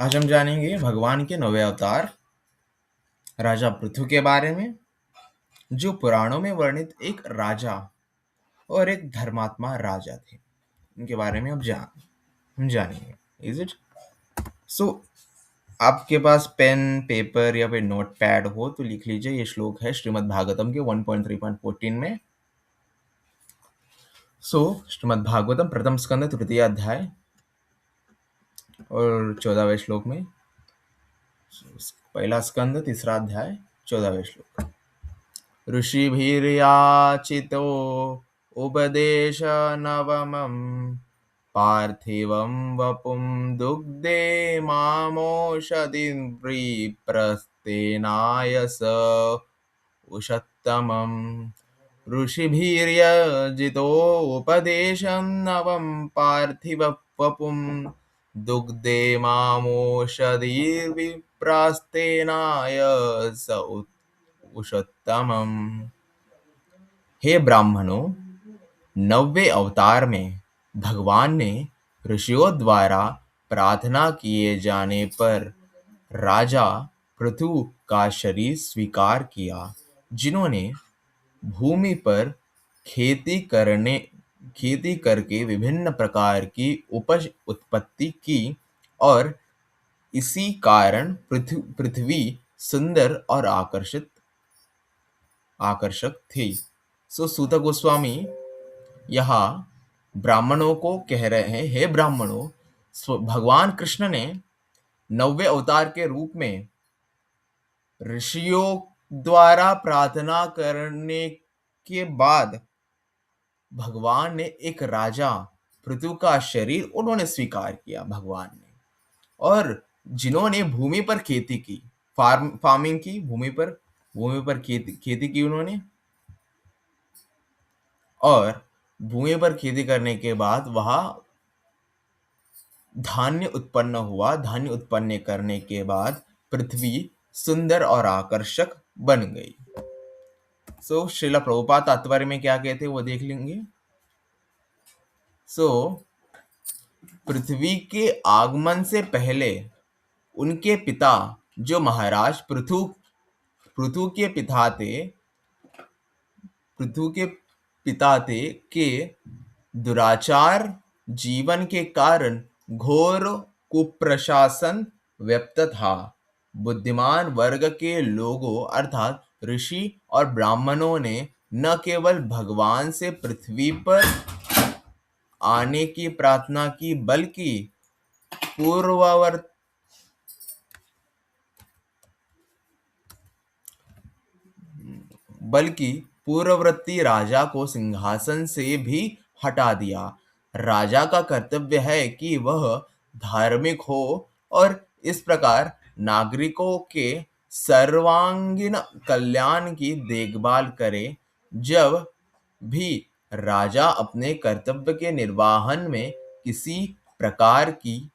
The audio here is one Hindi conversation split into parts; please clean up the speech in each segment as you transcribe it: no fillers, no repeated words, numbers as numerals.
आज हम जानेंगे भगवान के 9वें अवतार राजा पृथु के बारे में, जो पुराणों में वर्णित एक राजा और एक धर्मात्मा राजा थे। इनके बारे में अब हम जानेंगे। Is it so? आपके पास पेन पेपर या फिर नोट पैड हो तो लिख लीजिए। ये श्लोक है श्रीमद् भागवतम के 1.3.14 में। श्रीमद् भागवतम प्रथम स्कंद तृतीय अध्याय और 14वें श्लोक में, पहला स्कंद तीसरा अध्याय 14वें श्लोक। ऋषिभिर्याचितो उपदेशनवमं पार्थिवं वपुं दुग्धे मामोषधिर्विप्रस्तेनायस उषत्तमम्। ऋषिभिर्यजितो उपदेशं नवं पार्थिव वपुं दुग्धे मामोषधिर्विप्रस्तेनायस उषोत्तमम्। हे ब्राह्मणों, 9वें अवतार में भगवान ने ऋषियों द्वारा प्रार्थना किए जाने पर राजा पृथु का शरीर स्वीकार किया, जिन्होंने भूमि पर खेती करके विभिन्न प्रकार की उपज उत्पत्ति की और इसी कारण पृथ्वी सुंदर और आकर्षक थी। सूत गोस्वामी यहाँ ब्राह्मणों को कह रहे हैं, हे ब्राह्मणों, भगवान कृष्ण ने 9वें अवतार के रूप में ऋषियों द्वारा प्रार्थना करने के बाद भगवान ने एक राजा पृथु का शरीर उन्होंने स्वीकार किया, भगवान ने, और जिन्होंने भूमि पर खेती की, फार्मिंग की, भूमि पर खेती की उन्होंने, और भूमि पर खेती करने के बाद वहां धान्य उत्पन्न हुआ। धान्य उत्पन्न करने के बाद पृथ्वी सुंदर और आकर्षक बन गई। श्रील प्रभुपाद तात्पर्य में क्या कहते हैं वो देख लेंगे। पृथ्वी के आगमन से पहले उनके पिता, जो महाराज पृथु के पिता थे, के दुराचार जीवन के कारण घोर कुप्रशासन व्याप्त था। बुद्धिमान वर्ग के लोगों अर्थात ऋषि और ब्राह्मणों ने न केवल भगवान से पृथ्वी पर आने की प्रार्थना की, बल्कि पूर्ववर्ती राजा को सिंहासन से भी हटा दिया। राजा का कर्तव्य है कि वह धार्मिक हो और इस प्रकार नागरिकों के सर्वांगीण कल्याण की देखभाल करे। जब भी राजा अपने कर्तव्य के निर्वहन में किसी प्रकार की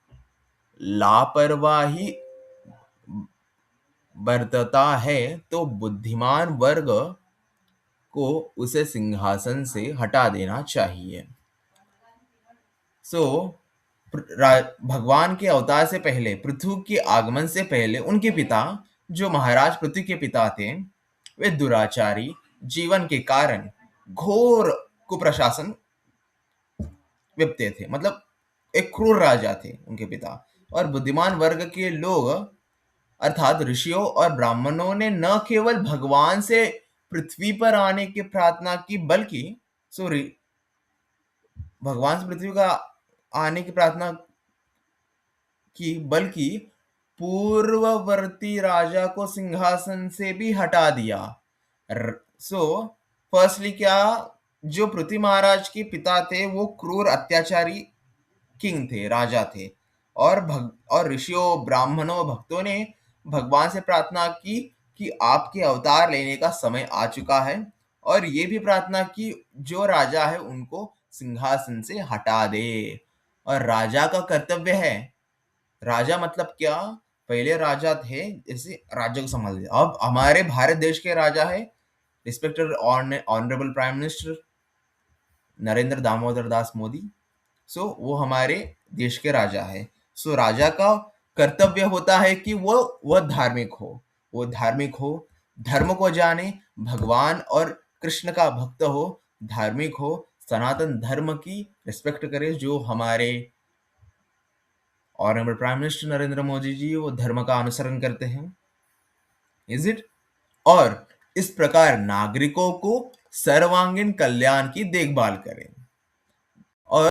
लापरवाही बरतता है तो बुद्धिमान वर्ग को उसे सिंहासन से हटा देना चाहिए। भगवान के अवतार से पहले, पृथु के आगमन से पहले, उनके पिता, जो महाराज पृथु के पिता थे, वे दुराचारी जीवन के कारण घोर कुप्रशासन व्यक्ति थे। मतलब एक क्रूर राजा थे उनके पिता। और बुद्धिमान वर्ग के लोग अर्थात ऋषियों और ब्राह्मणों ने न केवल भगवान से पृथ्वी पर आने की प्रार्थना की, बल्कि भगवान से पृथ्वी का आने की प्रार्थना की, बल्कि पूर्ववर्ती राजा को सिंहासन से भी हटा दिया। फर्स्टली क्या, जो पृथ्वी महाराज के पिता थे वो क्रूर अत्याचारी किंग थे, राजा थे, और ऋषियों, ब्राह्मणों, भक्तों ने भगवान से प्रार्थना की कि आपके अवतार लेने का समय आ चुका है, और ये भी प्रार्थना की जो राजा है उनको सिंहासन से हटा दे। और राजा का कर्तव्य है, राजा मतलब क्या, पहले राजा थे, जैसे राज्य को संभाल दिया। अब हमारे भारत देश के राजा है respected honourable prime minister Narendra Damodar Das Modi. वो हमारे देश के राजा है। राजा का कर्तव्य होता है कि वह धार्मिक हो, वो धार्मिक हो, धर्म को जाने, भगवान और कृष्ण का भक्त हो, धार्मिक हो, सनातन धर्म की रिस्पेक्ट करे, जो हमारे honourable prime minister Narendra Modi ji वो धर्म का अनुसरण करते हैं। Is it? और इस प्रकार नागरिकों को सर्वांगीण कल्याण की देखभाल करें। और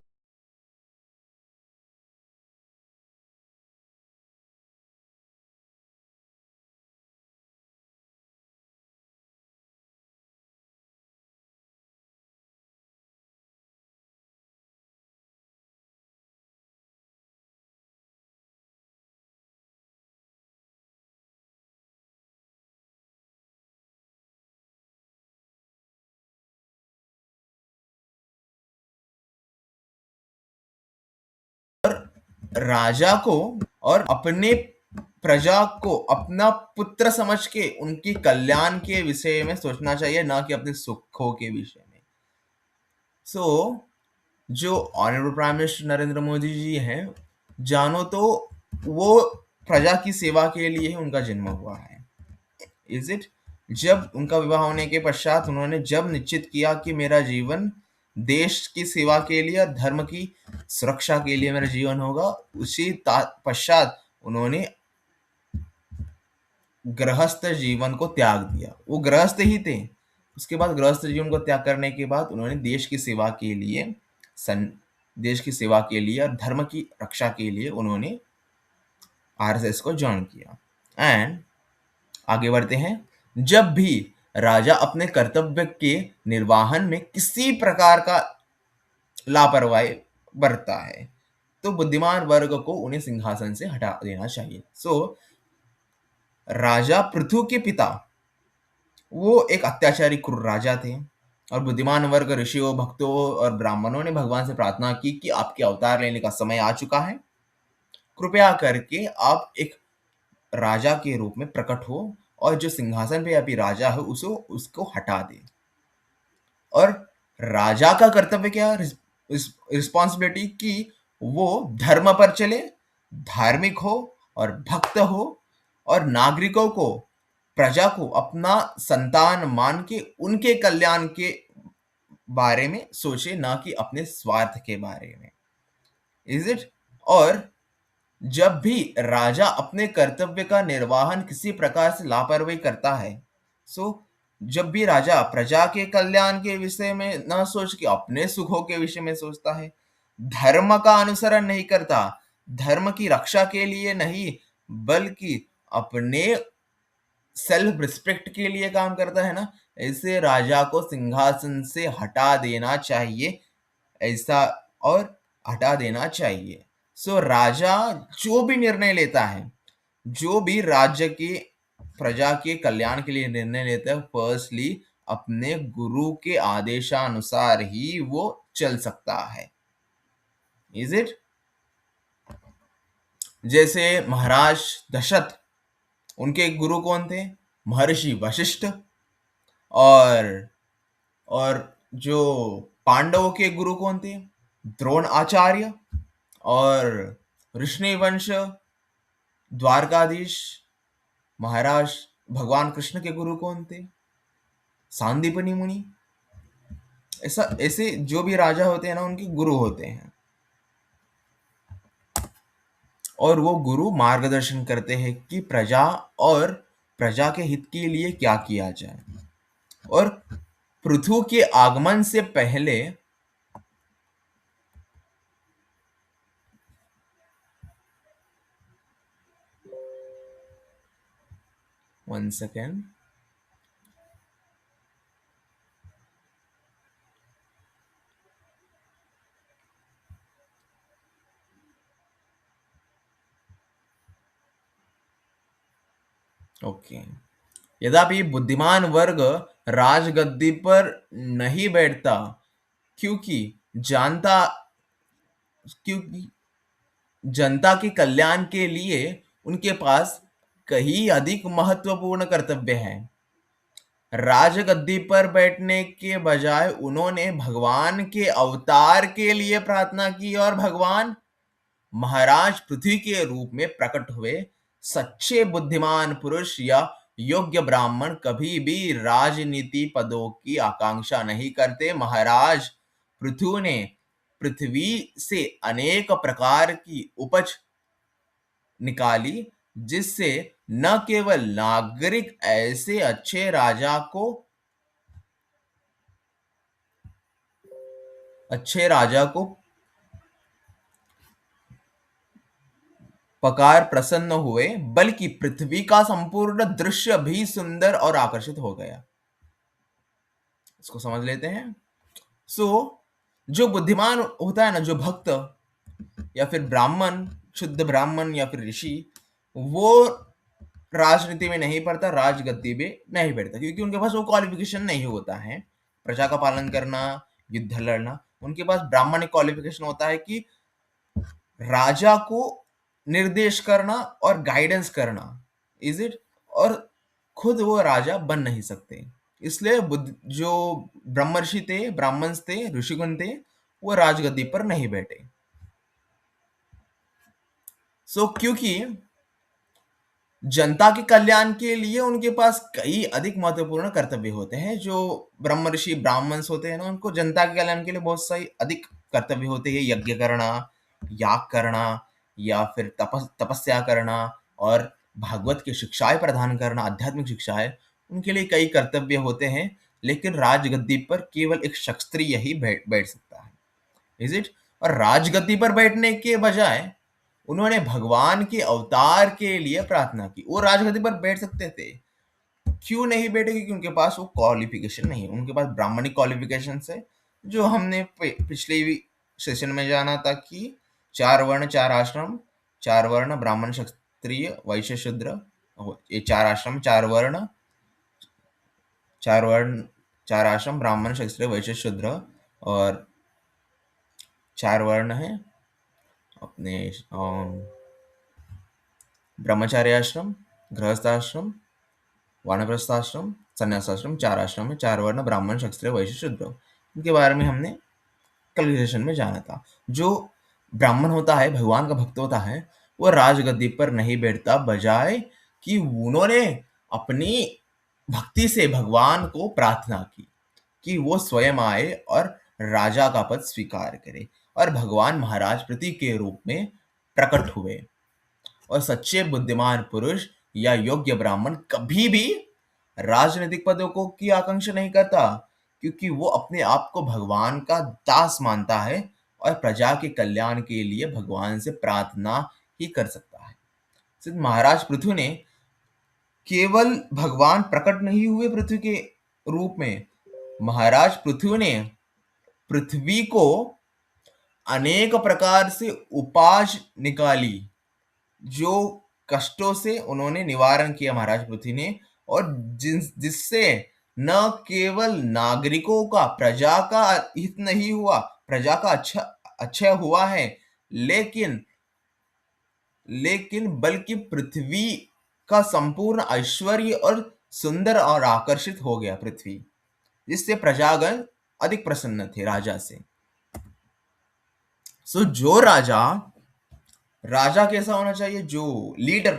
राजा को और अपने प्रजा को अपना पुत्र समझ के उनकी कल्याण के विषय में सोचना चाहिए, ना कि अपने सुखों के विषय में। सो जो honourable prime minister Narendra Modi ji हैं, जानो तो वो प्रजा की सेवा के लिए ही उनका जन्म हुआ है। Is it? जब उनका विवाह होने के पश्चात उन्होंने जब निश्चित किया कि मेरा जीवन देश की सेवा के लिए और धर्म की सुरक्षा के लिए मेरा जीवन होगा, उसी पश्चात उन्होंने गृहस्थ जीवन को त्याग दिया। वो गृहस्थ ही थे। उसके बाद गृहस्थ जीवन को त्याग करने के बाद उन्होंने देश की सेवा के लिए देश की सेवा के लिए और धर्म की रक्षा के लिए उन्होंने आरएसएस को ज्वाइन किया। एंड आगे बढ़ते हैं। जब भी राजा अपने कर्तव्य के निर्वहन में किसी प्रकार का लापरवाही बरतता है, तो बुद्धिमान वर्ग को उन्हें सिंहासन से हटा देना चाहिए। सो राजा पृथु के पिता वो एक अत्याचारी क्रूर राजा थे, और बुद्धिमान वर्ग ऋषियों, भक्तों और ब्राह्मणों ने भगवान से प्रार्थना की कि आपके अवतार लेने का समय आ चुका है, कृपया करके आप एक राजा के रूप में प्रकट हो और जो सिंहासन पे अभी राजा है उसको हटा दे। और राजा का कर्तव्य क्या, रिस्पॉन्सिबिलिटी कि वो धर्म पर चले, धार्मिक हो और भक्त हो, और नागरिकों को, प्रजा को अपना संतान मान के उनके कल्याण के बारे में सोचे, ना कि अपने स्वार्थ के बारे में। Is it? और जब भी राजा अपने कर्तव्य का निर्वहन किसी प्रकार से लापरवाही करता है, सो जब भी राजा प्रजा के कल्याण के विषय में न सोच के अपने सुखों के विषय में सोचता है, धर्म का अनुसरण नहीं करता, धर्म की रक्षा के लिए नहीं बल्कि अपने सेल्फ रिस्पेक्ट के लिए काम करता है ना, ऐसे राजा को सिंहासन से हटा देना चाहिए। ऐसा और हटा देना चाहिए। सो राजा जो भी निर्णय लेता है, जो भी राज्य की प्रजा के कल्याण के लिए निर्णय लेता है, फर्स्टली अपने गुरु के आदेशानुसार ही वो चल सकता है। Is it? जैसे महाराज दशरथ, उनके गुरु कौन थे? महर्षि वशिष्ठ। और और जो पांडवों के गुरु कौन थे? द्रोण आचार्य। और ऋषि वंश द्वारकाधीश महाराज भगवान कृष्ण के गुरु कौन थे? सांदीपनि मुनि। ऐसे जो भी राजा होते हैं ना, उनके गुरु होते हैं, और वो गुरु मार्गदर्शन करते हैं कि प्रजा और प्रजा के हित के लिए क्या किया जाए। और पृथु के आगमन से पहले 1 सेकेंड। ओके। यद्यपि बुद्धिमान वर्ग राजगद्दी पर नहीं बैठता, क्योंकि जानता क्योंकि जनता के कल्याण के लिए उनके पास कहीं अधिक महत्वपूर्ण कर्तव्य है। राजगद्दी पर बैठने के बजाय उन्होंने भगवान के अवतार के लिए प्रार्थना की, और भगवान महाराज पृथ्वी के रूप में प्रकट हुए। सच्चे बुद्धिमान पुरुष या योग्य ब्राह्मण कभी भी राजनीति पदों की आकांक्षा नहीं करते। महाराज पृथु ने पृथ्वी से अनेक प्रकार की उपज निकाली, जिससे न केवल नागरिक ऐसे अच्छे राजा को पकार प्रसन्न हुए, बल्कि पृथ्वी का संपूर्ण दृश्य भी सुंदर और आकर्षित हो गया। इसको समझ लेते हैं। सो जो बुद्धिमान होता है ना, जो भक्त या फिर ब्राह्मण, शुद्ध ब्राह्मण या फिर ऋषि, वो राजनीति में नहीं पड़ता, राजगद्दी में नहीं बैठता, क्योंकि उनके पास वो क्वालिफिकेशन नहीं होता है प्रजा का पालन करना, युद्ध लड़ना। उनके पास ब्राह्मणिक क्वालिफिकेशन होता है कि राजा को निर्देश करना और गाइडेंस करना, इज इट, और खुद वो राजा बन नहीं सकते। इसलिए जो ब्रह्मर्षि थे, ब्राह्मण थे, ऋषिगण थे, वो राजगद्दी पर नहीं बैठे। क्योंकि जनता के कल्याण के लिए उनके पास कई अधिक महत्वपूर्ण कर्तव्य होते हैं। जो ब्रह्मर्षि ब्राह्मण्स होते हैं ना, उनको जनता के कल्याण के लिए बहुत सारी अधिक कर्तव्य होते हैं। यज्ञ करना, याग करना, या फिर तपस्या करना, और भागवत की शिक्षाएं प्रदान करना, आध्यात्मिक शिक्षाएं, उनके लिए कई कर्तव्य होते हैं। लेकिन राजगद्दी पर केवल एक क्षत्रिय ही बैठ सकता है, इज इट। और राजगद्दी पर बैठने के बजाय उन्होंने भगवान के अवतार के लिए प्रार्थना की। वो राजगद्दी पर बैठ सकते थे, क्यों नहीं बैठे? क्योंकि उनके पास वो क्वालिफिकेशन नहीं है। उनके पास ब्राह्मणिक क्वालिफिकेशन है, जो हमने पिछले सेशन में जाना था कि 4 वर्ण 4 आश्रम, 4 वर्ण ब्राह्मण क्षत्रिय वैश्य शूद्र, ये 4 आश्रम 4 वर्ण, 4 वर्ण 4 आश्रम ब्राह्मण क्षत्रिय वैश्य शूद्र, और 4 वर्ण है अपने ब्रह्मचार्य आश्रम, गृहस्थाश्रम, वानप्रस्थाश्रम, संन्यासाश्रम, 4 आश्रम है, 4 वर्ण ब्राह्मण क्षत्रिय वैश्य शूद्र। इनके बारे में हमने कल सेशन में जाना था। जो ब्राह्मण होता है, भगवान का भक्त होता है, वो राजगद्दी पर नहीं बैठता, बजाय कि उन्होंने अपनी भक्ति से भगवान को प्रार्थना की कि वो स्वयं आए और राजा का पद स्वीकार करे, और भगवान महाराज पृथ्वी के रूप में प्रकट हुए। और सच्चे बुद्धिमान पुरुष या योग्य ब्राह्मण कभी भी राजनीतिक पदों को की आकांक्षा नहीं करता, क्योंकि वो अपने आप को भगवान का दास मानता है और प्रजा के कल्याण के लिए भगवान से प्रार्थना ही कर सकता है। सिर्फ महाराज पृथु ने केवल भगवान प्रकट नहीं हुए पृथ्वी के रूप में, महाराज पृथु ने पृथ्वी को अनेक प्रकार से उपाज निकाली, जो कष्टों से उन्होंने निवारण किया महाराज पृथ्वी ने, और जिससे न केवल नागरिकों का, प्रजा का हित नहीं हुआ, प्रजा का अच्छा हुआ है, लेकिन बल्कि पृथ्वी का संपूर्ण ऐश्वर्य और सुंदर और आकर्षित हो गया पृथ्वी, जिससे प्रजागण अधिक प्रसन्न थे राजा से। जो राजा कैसा होना चाहिए? जो लीडर,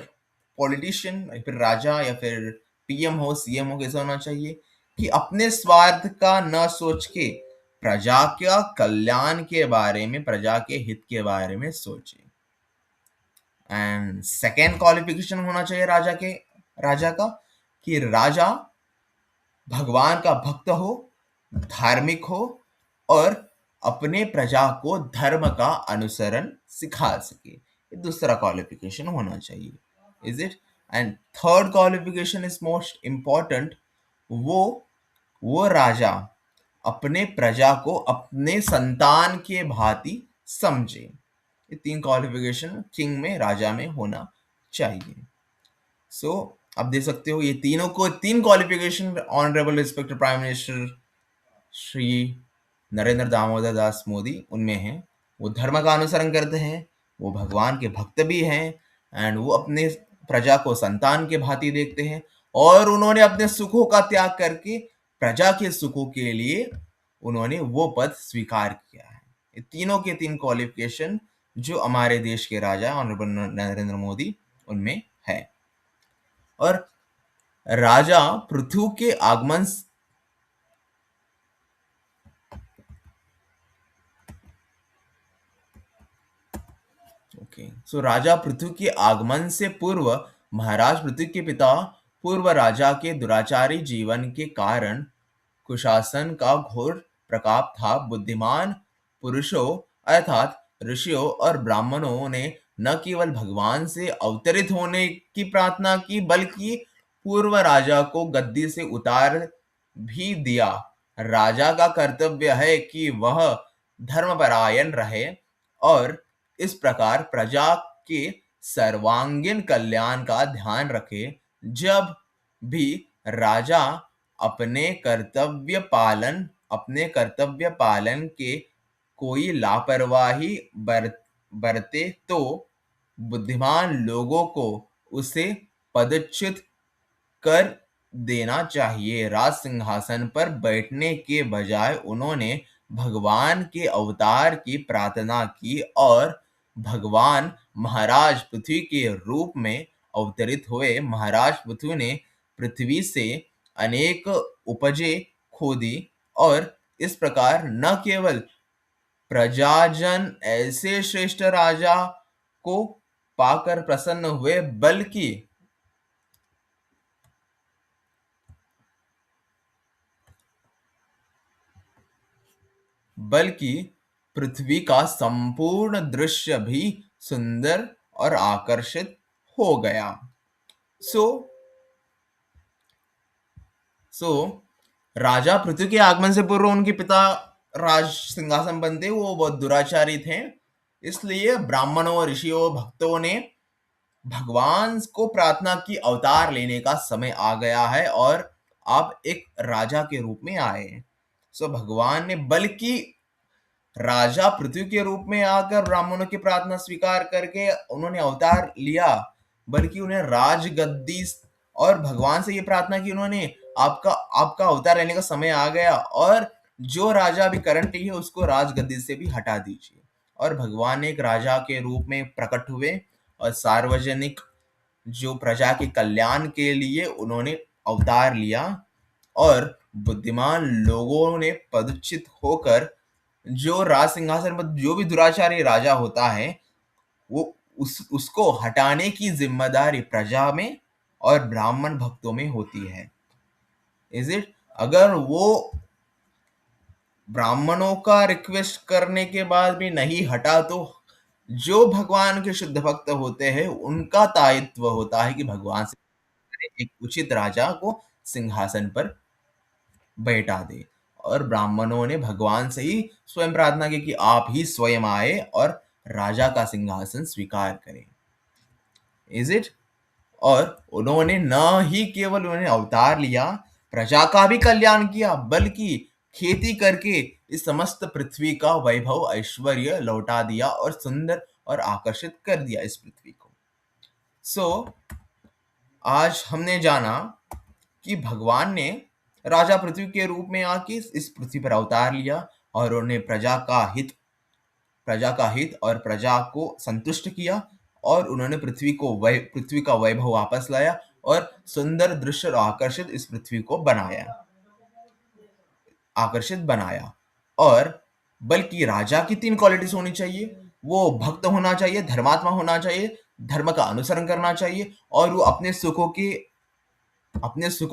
पॉलिटिशियन, या फिर राजा या फिर पीएम हो, सीएम हो, कैसा होना चाहिए कि अपने स्वार्थ का न सोच के प्रजा का कल्याण के बारे में, प्रजा के हित के बारे में सोचे। एंड सेकेंड क्वालिफिकेशन होना चाहिए राजा का कि राजा भगवान का भक्त हो, धार्मिक हो, और अपने प्रजा को धर्म का अनुसरण सिखा सके। ये दूसरा क्वालिफिकेशन होना चाहिए, is it. And third qualification is most important, वो राजा अपने प्रजा को अपने संतान के भांति समझे। ये 3 क्वालिफिकेशन किंग में, राजा में होना चाहिए। आप देख सकते हो ये तीन qualification honourable respected prime minister Shri Narendra Damodar Das Modi उनमें है। वो धर्म का अनुसरण करते हैं, वो भगवान के भक्त भी हैं, एंड वो अपने प्रजा को संतान के भांति देखते हैं, और उन्होंने अपने सुखों का त्याग करके प्रजा के सुखों के लिए उन्होंने वो पद स्वीकार किया है। ये तीनों के 3 क्वालिफिकेशन जो हमारे देश के राजा ऑनरेबल नरेंद्र मोदी उनमें है। और राजा पृथु के आगमन ओके सो राजा पृथु के आगमन से पूर्व महाराज पृथु के पिता पूर्व राजा के दुराचारी जीवन के कारण कुशासन का घोर प्रकोप था। बुद्धिमान पुरुषों अर्थात ऋषियों और ब्राह्मणों ने न केवल भगवान से अवतरित होने की प्रार्थना की बल्कि पूर्व राजा को गद्दी से उतार भी दिया। राजा का कर्तव्य है कि वह धर्मपरायण रहे और इस प्रकार प्रजा के सर्वांगीण कल्याण का ध्यान रखे। जब भी राजा अपने कर्तव्य पालन के कोई लापरवाही बरते तो बुद्धिमान लोगों को उसे पदच्युत कर देना चाहिए। राज सिंहासन पर बैठने के बजाय उन्होंने भगवान के अवतार की प्रार्थना की और भगवान महाराज पृथ्वी के रूप में अवतरित हुए। महाराज पृथ्वी ने पृथ्वी से अनेक उपजें खोदी और इस प्रकार न केवल प्रजाजन ऐसे श्रेष्ठ राजा को पाकर प्रसन्न हुए बल्कि पृथ्वी का संपूर्ण दृश्य भी सुंदर और आकर्षित हो गया। सो सो राजा पृथ्वी के आगमन से पूर्व उनके पिता राज सिंहासन बनते वो बहुत दुराचारी थे। इसलिए ब्राह्मणों ऋषियों भक्तों ने भगवान को प्रार्थना की अवतार लेने का समय आ गया है और आप एक राजा के रूप में आए हैं। सो भगवान ने बल्कि राजा पृथ्वी के रूप में आकर ब्राह्मणों की प्रार्थना स्वीकार करके उन्होंने अवतार लिया, बल्कि उन्हें राजगद्दी और भगवान से ये प्रार्थना की उन्होंने आपका आपका अवतार लेने का समय आ गया और जो राजा अभी करंटली है उसको राजगद्दी से भी हटा दीजिए। और भगवान एक राजा के रूप में प्रकट हुए और सार्वजनिक जो प्रजा के कल्याण के लिए उन्होंने अवतार लिया और बुद्धिमान लोगों ने पदच्युत होकर जो राज सिंहासन पर जो भी दुराचारी राजा होता है वो उसको हटाने की जिम्मेदारी प्रजा में और ब्राह्मण भक्तों में होती है। Is it? अगर वो ब्राह्मणों का रिक्वेस्ट करने के बाद भी नहीं हटा तो जो भगवान के शुद्ध भक्त होते हैं उनका दायित्व होता है कि भगवान से एक उचित राजा को सिंहासन पर बैठा दे। और ब्राह्मणों ने भगवान से ही स्वयं प्रार्थना की कि आप ही स्वयं आए और राजा का सिंहासन स्वीकार करें। Is it? और उन्होंने न ही केवल उन्होंने अवतार लिया प्रजा का भी कल्याण किया बल्कि खेती करके इस समस्त पृथ्वी का वैभव ऐश्वर्य लौटा दिया और सुंदर और आकर्षित कर दिया इस पृथ्वी को। सो आज हमने जाना कि भगवान ने राजा पृथ्वी के रूप में आके इस पृथ्वी पर अवतार लिया और उन्होंने प्रजा का हित और प्रजा को संतुष्ट किया और उन्होंने पृथ्वी का वैभव वापस लाया और सुंदर दृश्य और आकर्षित बनाया। और बल्कि राजा की 3 क्वालिटीज होनी चाहिए। वो भक्त होना चाहिए, धर्मात्मा होना चाहिए, धर्म का अनुसरण करना चाहिए और वो अपने सुखों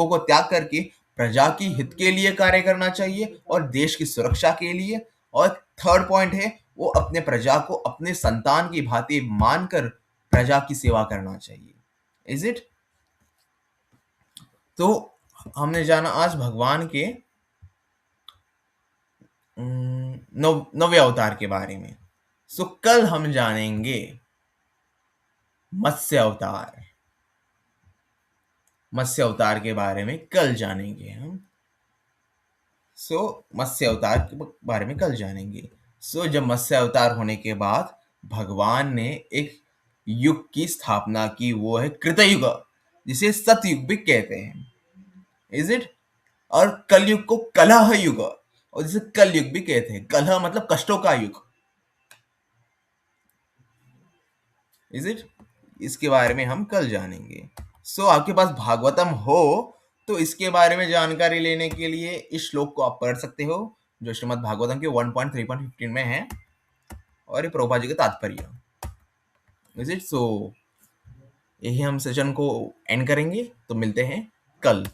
को त्याग करके प्रजा की हित के लिए कार्य करना चाहिए और देश की सुरक्षा के लिए। और थर्ड पॉइंट है वो अपने प्रजा को अपने संतान की भांति मानकर प्रजा की सेवा करना चाहिए। Is it? तो हमने जाना आज भगवान के नवे अवतार के बारे में। सो कल हम जानेंगे मत्स्य अवतार के बारे में कल जानेंगे हम। मत्स्य अवतार के बारे में कल जानेंगे। जब मत्स्य अवतार होने के बाद भगवान ने एक युग की स्थापना की, वो है कृतयुग, जिसे सतयुग भी कहते हैं। Is it? और कलयुग को कलह युग और जिसे कलयुग भी कहते हैं। कलह मतलब कष्टों का युग। Is it? इसके बारे में हम कल जानेंगे। सो आपके पास भागवतम हो तो इसके बारे में जानकारी लेने के लिए इस श्लोक को आप पढ़ सकते हो, जो श्रीमद् भागवतम के 1.3.15 में है, और ये प्रभुपाद जी का तात्पर्य। Is it? सो यही हम सेशन को एंड करेंगे, तो मिलते हैं कल।